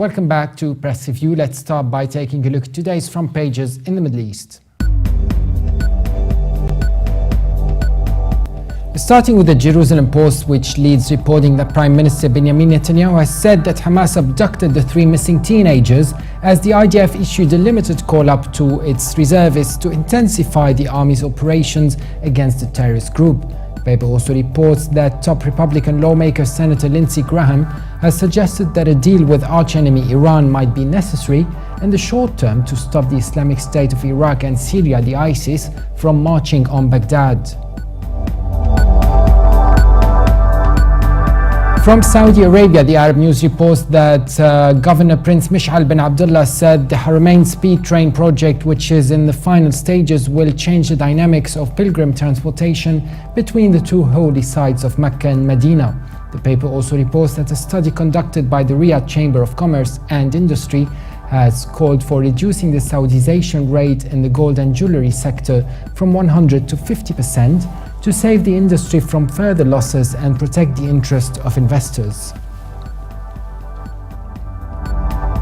Welcome back to Press Review. Let's start by taking a look at today's front pages in the Middle East. Starting with the Jerusalem Post, which leads reporting that Prime Minister Benjamin Netanyahu has said that Hamas abducted the 3 missing teenagers as the IDF issued a limited call-up to its reservists to intensify the army's operations against the terrorist group. The paper also reports that top Republican lawmaker Senator Lindsey Graham has suggested that a deal with archenemy Iran might be necessary in the short term to stop the Islamic State of Iraq and Syria, the ISIS, from marching on Baghdad. From Saudi Arabia, the Arab News reports that Governor Prince Mishal bin Abdullah said the Haramain Speed Train project, which is in the final stages, will change the dynamics of pilgrim transportation between the 2 holy sites of Mecca and Medina. The paper also reports that a study conducted by the Riyadh Chamber of Commerce and Industry has called for reducing the Saudization rate in the gold and jewelry sector from 100 to 50%, to save the industry from further losses and protect the interest of investors.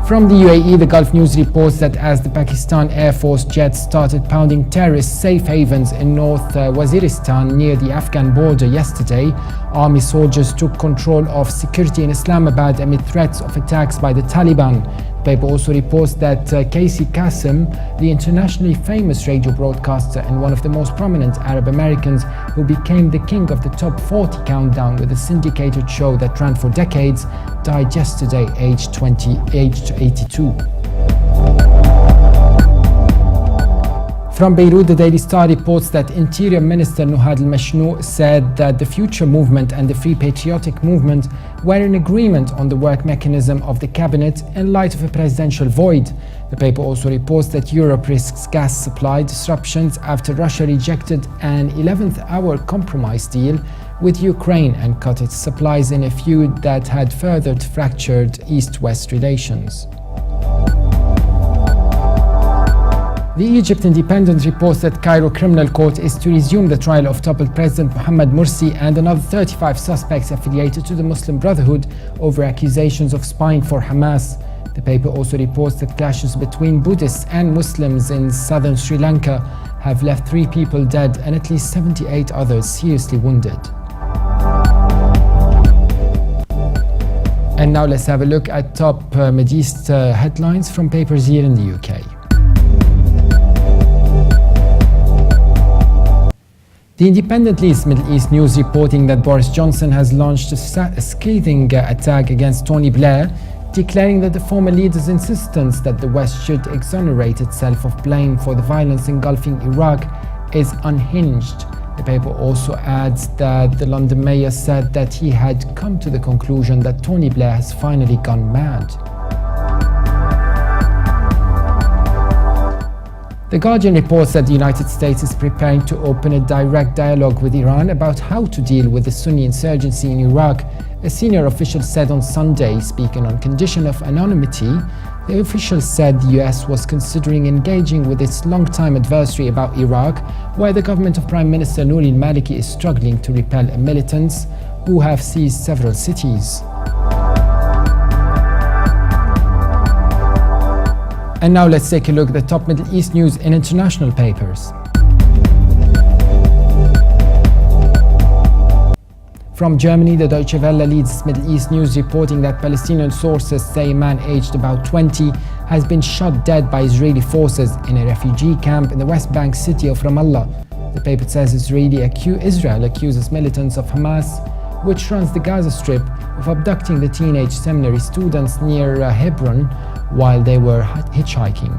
From the UAE, the Gulf News reports that as the Pakistan Air Force jets started pounding terrorist safe havens in North Waziristan near the Afghan border yesterday, army soldiers took control of security in Islamabad amid threats of attacks by the Taliban. The paper also reports that Casey Kasem, the internationally famous radio broadcaster and one of the most prominent Arab Americans who became the king of the top 40 countdown with a syndicated show that ran for decades, died yesterday aged 82. From Beirut, the Daily Star reports that Interior Minister Nuhad al-Mashnou said that the Future Movement and the Free Patriotic Movement were in agreement on the work mechanism of the cabinet in light of a presidential void. The paper also reports that Europe risks gas supply disruptions after Russia rejected an 11th-hour compromise deal with Ukraine and cut its supplies in a feud that had further fractured East-West relations. The Egypt Independent reports that Cairo Criminal Court is to resume the trial of toppled President Mohamed Morsi and another 35 suspects affiliated to the Muslim Brotherhood over accusations of spying for Hamas. The paper also reports that clashes between Buddhists and Muslims in southern Sri Lanka have left 3 people dead and at least 78 others seriously wounded. And now let's have a look at top Middle East headlines from papers here in the UK. The Independent leads Middle East news reporting that Boris Johnson has launched a scathing attack against Tony Blair, declaring that the former leader's insistence that the West should exonerate itself of blame for the violence engulfing Iraq is unhinged. The paper also adds that the London mayor said that he had come to the conclusion that Tony Blair has finally gone mad. The Guardian reports that the United States is preparing to open a direct dialogue with Iran about how to deal with the Sunni insurgency in Iraq. A senior official said on Sunday, speaking on condition of anonymity, the official said the US was considering engaging with its longtime adversary about Iraq, where the government of Prime Minister Nouri al-Maliki is struggling to repel militants who have seized several cities. And now let's take a look at the top Middle East news in international papers. From Germany, the Deutsche Welle leads Middle East news reporting that Palestinian sources say a man aged about 20 has been shot dead by Israeli forces in a refugee camp in the West Bank city of Ramallah. The paper says Israel accuses militants of Hamas, which runs the Gaza Strip, of abducting the teenage seminary students near Hebron while they were hitchhiking.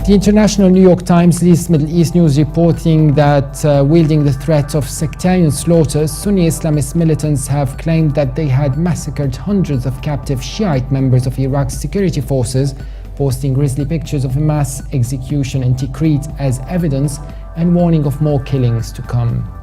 The International New York Times leads Middle East news reporting that wielding the threat of sectarian slaughters, Sunni Islamist militants have claimed that they had massacred hundreds of captive Shiite members of Iraq's security forces, posting grisly pictures of a mass execution in Tikrit as evidence and warning of more killings to come.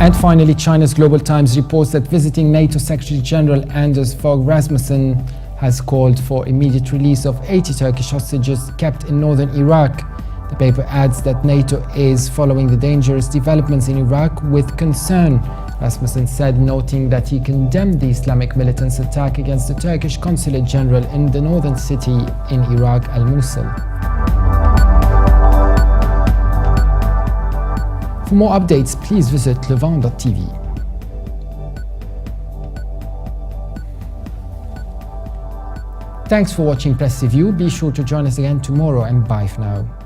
And finally, China's Global Times reports that visiting NATO Secretary General Anders Fogh Rasmussen has called for immediate release of 80 Turkish hostages kept in northern Iraq. The paper adds that NATO is following the dangerous developments in Iraq with concern, Rasmussen said, noting that he condemned the Islamic militants' attack against the Turkish consulate general in the northern city in Iraq, al-Mosul. For more updates, please visit Levant.tv. Thanks for watching Press Review. Be sure to join us again tomorrow, and bye for now.